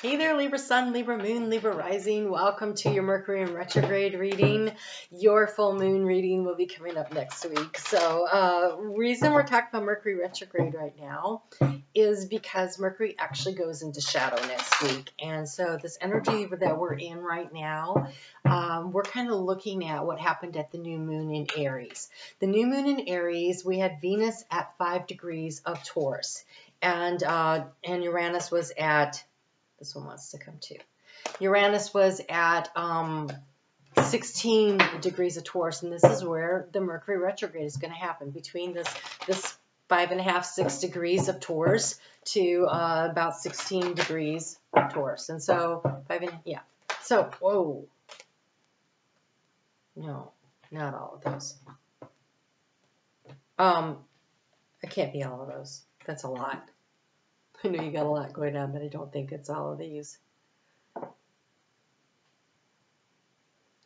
Hey there, Libra Sun, Libra Moon, Libra Rising. Welcome to your Mercury in retrograde reading. Your full moon reading will be coming up next week. So, reason we're talking about Mercury retrograde right now is because Mercury actually goes into shadow next week. And so this energy that we're in right now, we're kind of looking at what happened at the new moon in Aries. The new moon in Aries, we had Venus at 5 degrees of Taurus. And Uranus was at... This one wants to come too. Uranus was at 16 degrees of Taurus, and this is where the Mercury retrograde is going to happen, between this 5.5, 6 degrees of Taurus to about 16 degrees of Taurus. And so, So, whoa. No, not all of those. It can't be all of those. That's a lot. I know you got a lot going on, but I don't think it's all of these.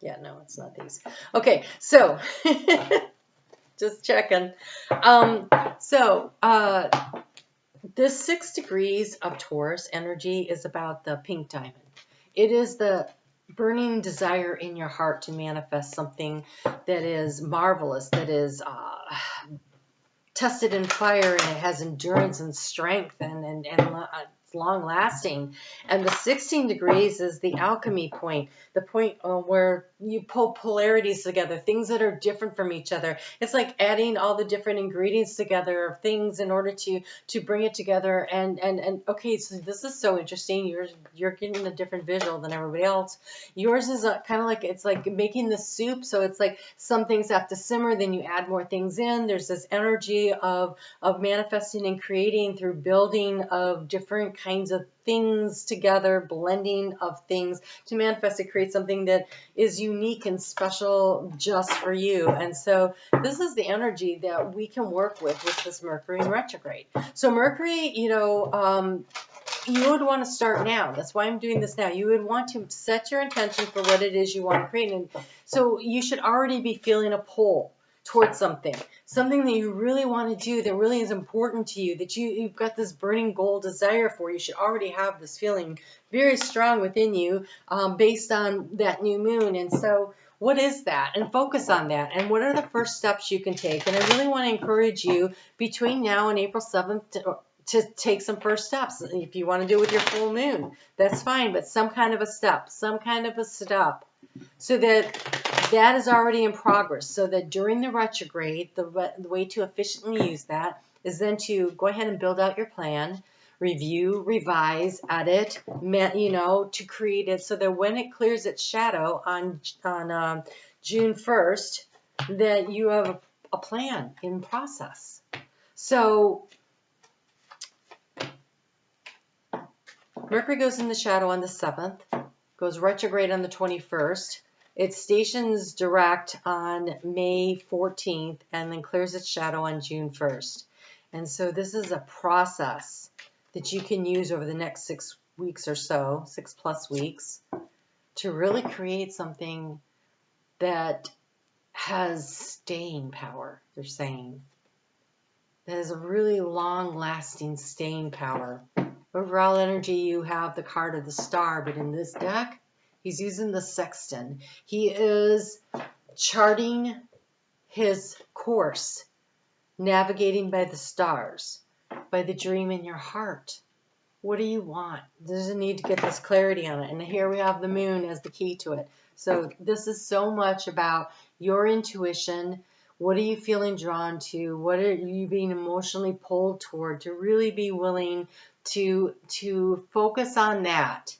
Yeah, no, it's not these. Okay, so just checking. This 6 degrees of Taurus energy is about the pink diamond. It is the burning desire in your heart to manifest something that is marvelous, that is tested in fire, and it has endurance and strength and it's long lasting. And the 16 degrees is the alchemy point, the point where you pull polarities together, things that are different from each other. It's like adding all the different ingredients together of things in order to bring it together. And okay, so this is so interesting. You're getting a different visual than everybody else. Yours is kind of like, it's like making the soup. So it's like some things have to simmer, then you add more things in. There's this energy of manifesting and creating through building of different kinds of things together, blending of things to manifest and create something that is unique and special just for you. And so this is the energy that we can work with this Mercury in retrograde. So Mercury, you would want to start now. That's why I'm doing this now. You would want to set your intention for what it is you want to create. And so you should already be feeling a pull towards something that you really want to do, that really is important to you, that you've got this burning goal desire for. You should already have this feeling very strong within you based on that new moon. And so what is that? And focus on that. And what are the first steps you can take? And I really want to encourage you between now and April 7th to take some first steps. If you want to do it with your full moon, that's fine, but some kind of a step, so that is already in progress, so that during the retrograde, the way to efficiently use that is then to go ahead and build out your plan, review, revise, edit, to create it so that when it clears its shadow on June 1st, that you have a plan in process. So Mercury goes in the shadow on the 7th, goes retrograde on the 21st. It stations direct on May 14th and then clears its shadow on June 1st. And so this is a process that you can use over the next 6 weeks or so, 6+ weeks, to really create something that has staying power, they're saying. That is a really long-lasting staying power. Overall energy, you have the card of the star, but in this deck, he's using the sextant. He is charting his course, navigating by the stars, by the dream in your heart. What do you want? There's a need to get this clarity on it. And here we have the moon as the key to it. So this is so much about your intuition. What are you feeling drawn to? What are you being emotionally pulled toward? To really be willing to focus on that.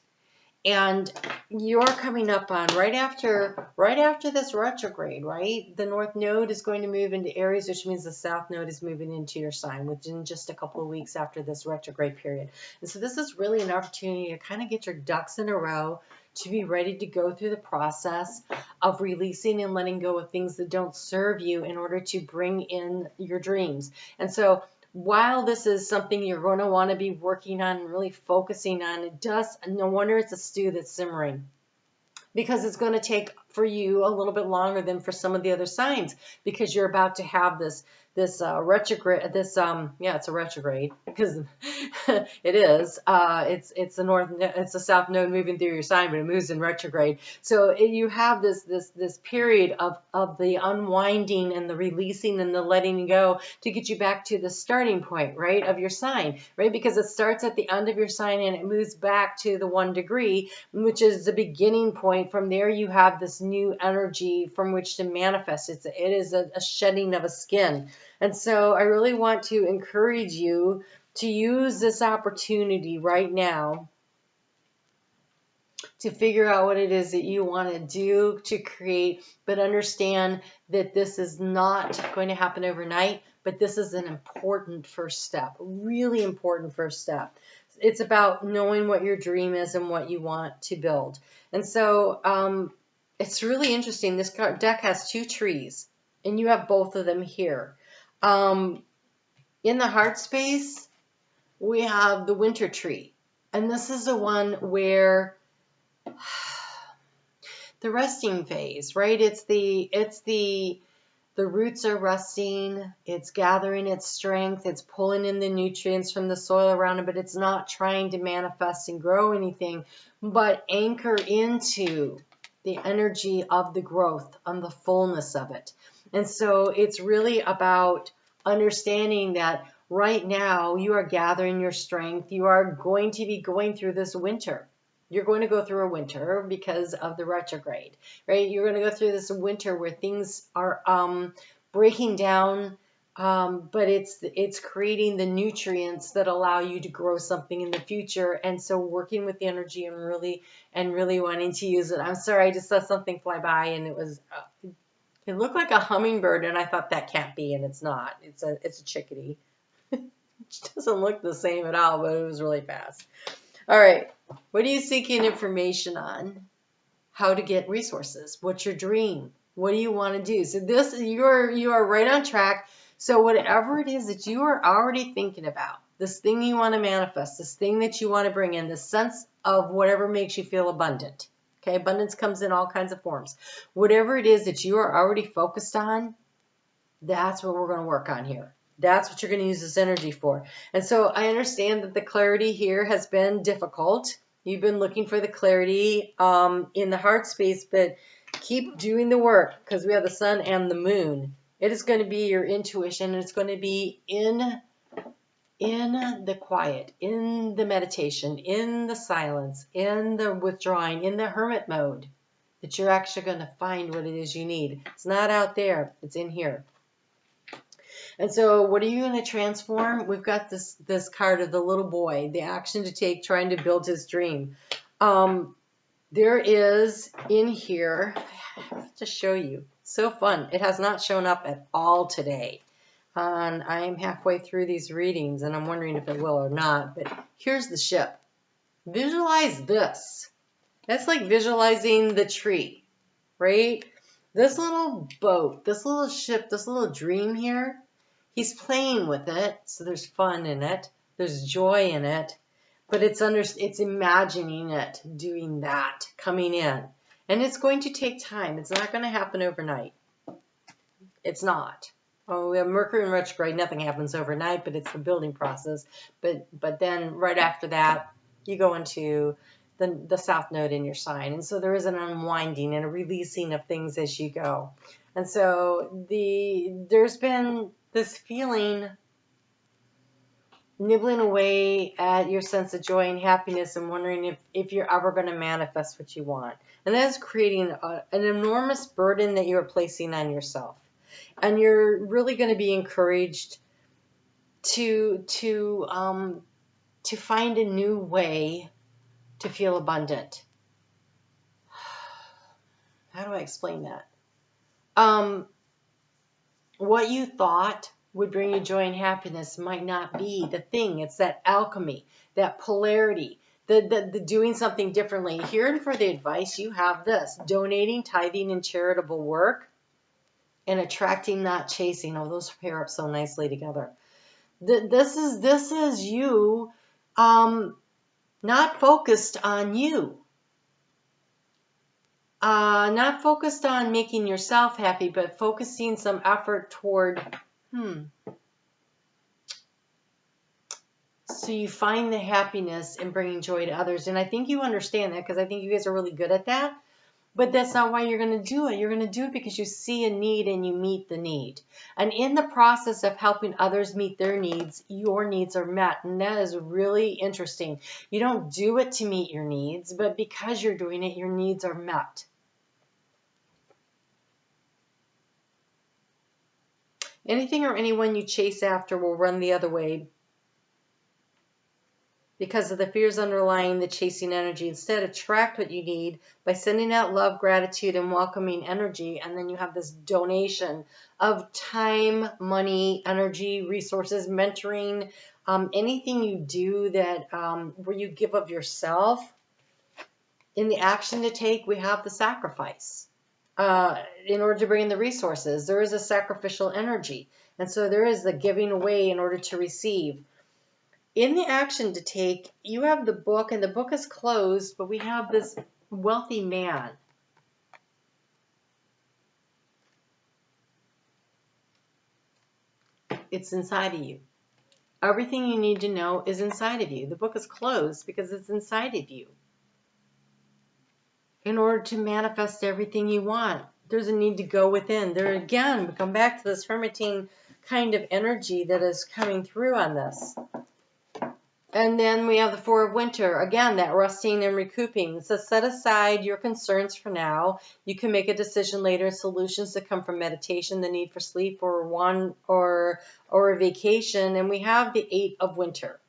And you're coming up on right after this retrograde, right? The North Node is going to move into Aries, which means the South Node is moving into your sign within just a couple of weeks after this retrograde period. And so this is really an opportunity to kind of get your ducks in a row, to be ready to go through the process of releasing and letting go of things that don't serve you in order to bring in your dreams. And so while this is something you're going to want to be working on and really focusing on, no wonder it's a stew that's simmering, because it's going to take for you a little bit longer than for some of the other signs, because you're about to have this retrograde, yeah, it's a retrograde, because it is, it's the south node moving through your sign, but it moves in retrograde. So you have this period of the unwinding and the releasing and the letting go to get you back to the starting point, right, of your sign, right? Because it starts at the end of your sign and it moves back to the 1 degree, which is the beginning point. From there, you have this new energy from which to manifest. It is a shedding of a skin. And so I really want to encourage you to use this opportunity right now to figure out what it is that you want to do to create, but understand that this is not going to happen overnight, but this is an important first step, a really important first step. It's about knowing what your dream is and what you want to build. And so it's really interesting. This deck has 2 trees, and you have both of them here. In the heart space, we have the winter tree. And this is the one where the resting phase, right? It's the roots are resting, it's gathering its strength, it's pulling in the nutrients from the soil around it, but it's not trying to manifest and grow anything, but anchor into the energy of the growth, on the fullness of it. And so it's really about understanding that right now you are gathering your strength. You are going to be going through this winter. You're going to go through a winter because of the retrograde, right? You're going to go through this winter where things are breaking down, but it's creating the nutrients that allow you to grow something in the future. And so working with the energy and really wanting to use it. I'm sorry, I just saw something fly by and it was it looked like a hummingbird, and I thought that can't be, and it's not. It's a chickadee. It doesn't look the same at all, but it was really fast. All right, what are you seeking information on? How to get resources? What's your dream? What do you want to do? So you are right on track. So whatever it is that you are already thinking about, this thing you want to manifest, this thing that you want to bring in, the sense of whatever makes you feel abundant. Okay, abundance comes in all kinds of forms. Whatever it is that you are already focused on, that's what we're going to work on here. That's what you're going to use this energy for. And so I understand that the clarity here has been difficult. You've been looking for the clarity in the heart space, but keep doing the work, because we have the sun and the moon. It is going to be your intuition, and it's going to be in the quiet, in the meditation, in the silence, in the withdrawing, in the hermit mode, that you're actually going to find what it is you need. It's not out there, it's in here. And so what are you going to transform? We've got this card of the little boy, the action to take, trying to build his dream. There is in here, I have to show you, so fun. It has not shown up at all today. And I'm halfway through these readings, and I'm wondering if it will or not. But here's the ship. Visualize this. That's like visualizing the tree, right? This little boat, this little ship, this little dream here, he's playing with it, so there's fun in it. There's joy in it. But it's imagining it doing that, coming in. And it's going to take time. It's not going to happen overnight. It's not. Oh, we have Mercury in retrograde. Nothing happens overnight, but it's the building process. But then right after that, you go into the south node in your sign. And so there is an unwinding and a releasing of things as you go. And so there's been this feeling nibbling away at your sense of joy and happiness, and wondering if you're ever going to manifest what you want. And that is creating an enormous burden that you are placing on yourself. And you're really going to be encouraged to find a new way to feel abundant. How do I explain that? What you thought would bring you joy and happiness might not be the thing. It's that alchemy, that polarity, the doing something differently. Here and for the advice, you have this: donating, tithing, and charitable work, and attracting, not chasing. Oh, those pair up so nicely together. This is you not focused on you. Not focused on making yourself happy, but focusing some effort toward, so you find the happiness in bringing joy to others. And I think you understand that, because I think you guys are really good at that. But that's not why you're going to do it. You're going to do it because you see a need and you meet the need. And in the process of helping others meet their needs, your needs are met. And that is really interesting. You don't do it to meet your needs, but because you're doing it, your needs are met. Anything or anyone you chase after will run the other way because of the fears underlying the chasing energy. Instead, attract what you need by sending out love, gratitude, and welcoming energy. And then you have this donation of time, money, energy, resources, mentoring, anything you do that where you give of yourself. In the action to take, we have the sacrifice. In order to bring in the resources, there is a sacrificial energy. And so there is the giving away in order to receive. In the action to take, you have the book, and the book is closed, but we have this wealthy man. It's inside of you. Everything you need to know is inside of you. The book is closed because it's inside of you. In order to manifest everything you want, there's a need to go within. There again, we come back to this hermiting kind of energy that is coming through on this. And then we have the Four of Winter. Again, that resting and recouping. So set aside your concerns for now. You can make a decision later. Solutions that come from meditation, the need for sleep, or a vacation. And we have the Eight of Winter.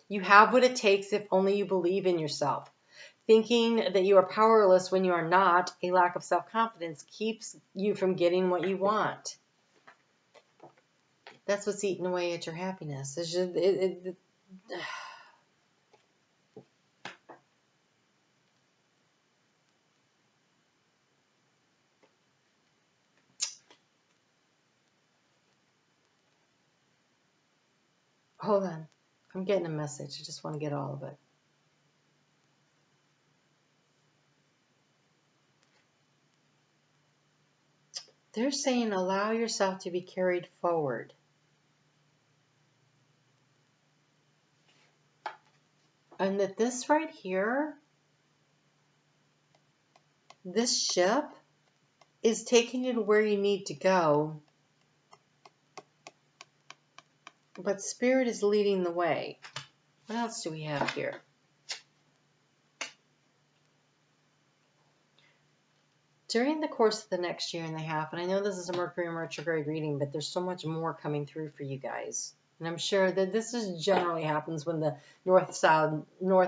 You have what it takes if only you believe in yourself. Thinking that you are powerless when you are not, a lack of self-confidence, keeps you from getting what you want. That's what's eating away at your happiness. It's just, hold on. I'm getting a message. I just want to get all of it. They're saying allow yourself to be carried forward. And that this right here, this ship is taking you to where you need to go. But Spirit is leading the way. What else do we have here? During the course of the next year and a half, and I know this is a Mercury retrograde reading, but there's so much more coming through for you guys. And I'm sure that this is generally happens when the north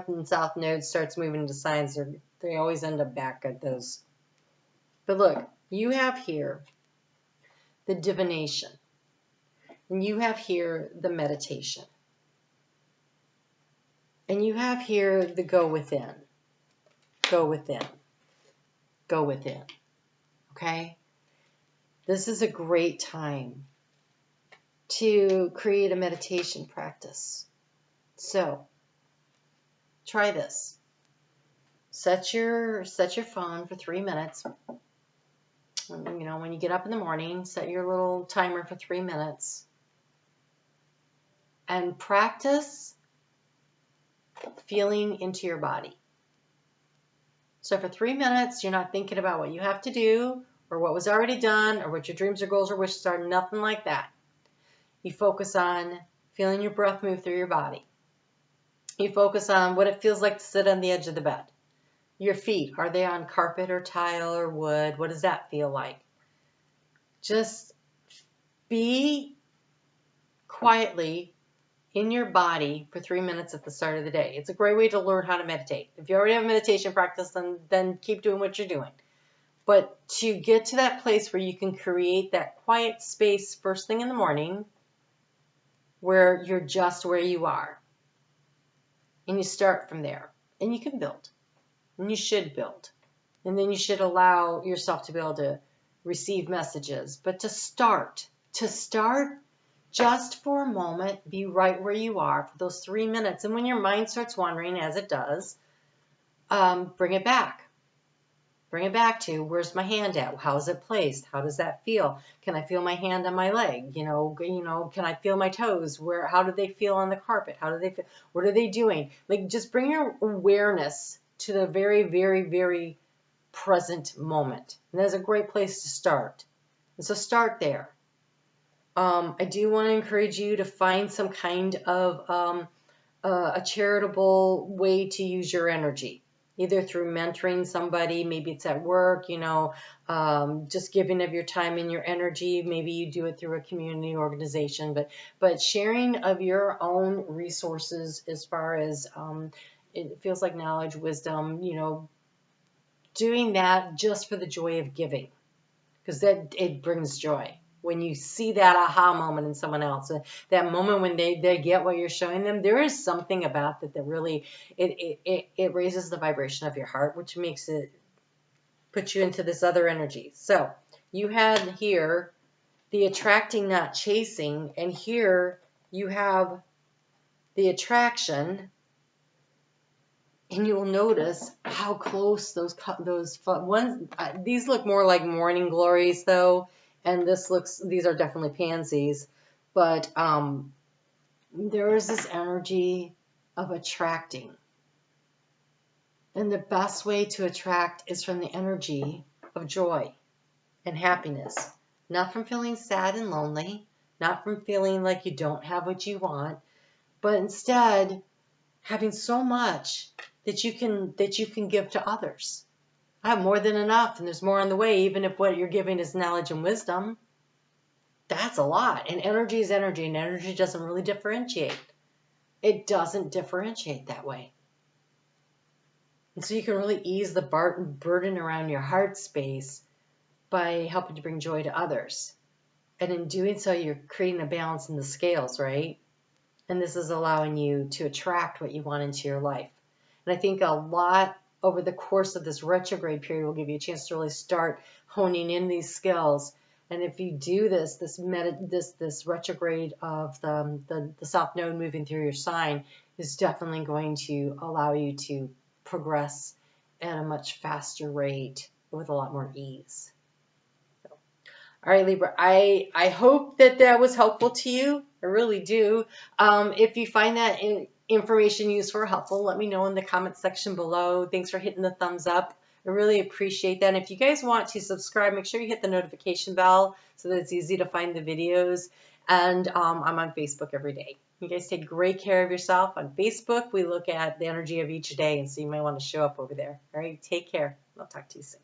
and south nodes starts moving into signs. They always end up back at those. But look, you have here the divination. And you have here the meditation. And you have here the go within. Go within. Go within. Okay? This is a great time to create a meditation practice. So, try this. Set your phone for 3 minutes. You know, when you get up in the morning, set your little timer for 3 minutes. And practice feeling into your body. So for 3 minutes, you're not thinking about what you have to do or what was already done or what your dreams or goals or wishes are, nothing like that. You focus on feeling your breath move through your body. You focus on what it feels like to sit on the edge of the bed. Your feet, are they on carpet or tile or wood? What does that feel like? Just be quietly in your body for 3 minutes at the start of the day. It's a great way to learn how to meditate. If you already have meditation practice, then keep doing what you're doing. But to get to that place where you can create that quiet space first thing in the morning where you're just where you are. And you start from there. And you can build. And you should build. And then you should allow yourself to be able to receive messages. But to start, just for a moment, be right where you are for those 3 minutes. And when your mind starts wandering, as it does, bring it back. Bring it back to, where's my hand at? How is it placed? How does that feel? Can I feel my hand on my leg? Can I feel my toes? How do they feel on the carpet? How do they feel? What are they doing? Like, just bring your awareness to the very, very, very present moment. And that's a great place to start. And so start there. I do want to encourage you to find some kind of a charitable way to use your energy, either through mentoring somebody, maybe it's at work, just giving of your time and your energy. Maybe you do it through a community organization, but sharing of your own resources as far as it feels like knowledge, wisdom, doing that just for the joy of giving, because it brings joy. When you see that aha moment in someone else, that moment when they get what you're showing them, there is something about that really, it raises the vibration of your heart, which makes it put you into this other energy. So you had here the attracting, not chasing, and here you have the attraction, and you will notice how close those ones, these look more like morning glories though. And these are definitely pansies, but there is this energy of attracting. And the best way to attract is from the energy of joy and happiness, not from feeling sad and lonely, not from feeling like you don't have what you want, but instead having so much that you can give to others. I have more than enough, and there's more on the way, even if what you're giving is knowledge and wisdom. That's a lot. And energy is energy, and energy doesn't really differentiate. It doesn't differentiate that way. And so you can really ease the burden around your heart space by helping to bring joy to others. And in doing so, you're creating a balance in the scales, right? And this is allowing you to attract what you want into your life. And I think a lot over the course of this retrograde period will give you a chance to really start honing in these skills. And if you do this retrograde of the South Node moving through your sign is definitely going to allow you to progress at a much faster rate with a lot more ease. So, all right, Libra, I hope that was helpful to you. I really do. If you find that information useful or helpful, let me know in the comment section below. Thanks for hitting the thumbs up. I really appreciate that. And if you guys want to subscribe, make sure you hit the notification bell so that it's easy to find the videos. And I'm on Facebook every day. You guys take great care of yourself. On Facebook, we look at the energy of each day, and so you might want to show up over there. All right, take care. I'll talk to you soon.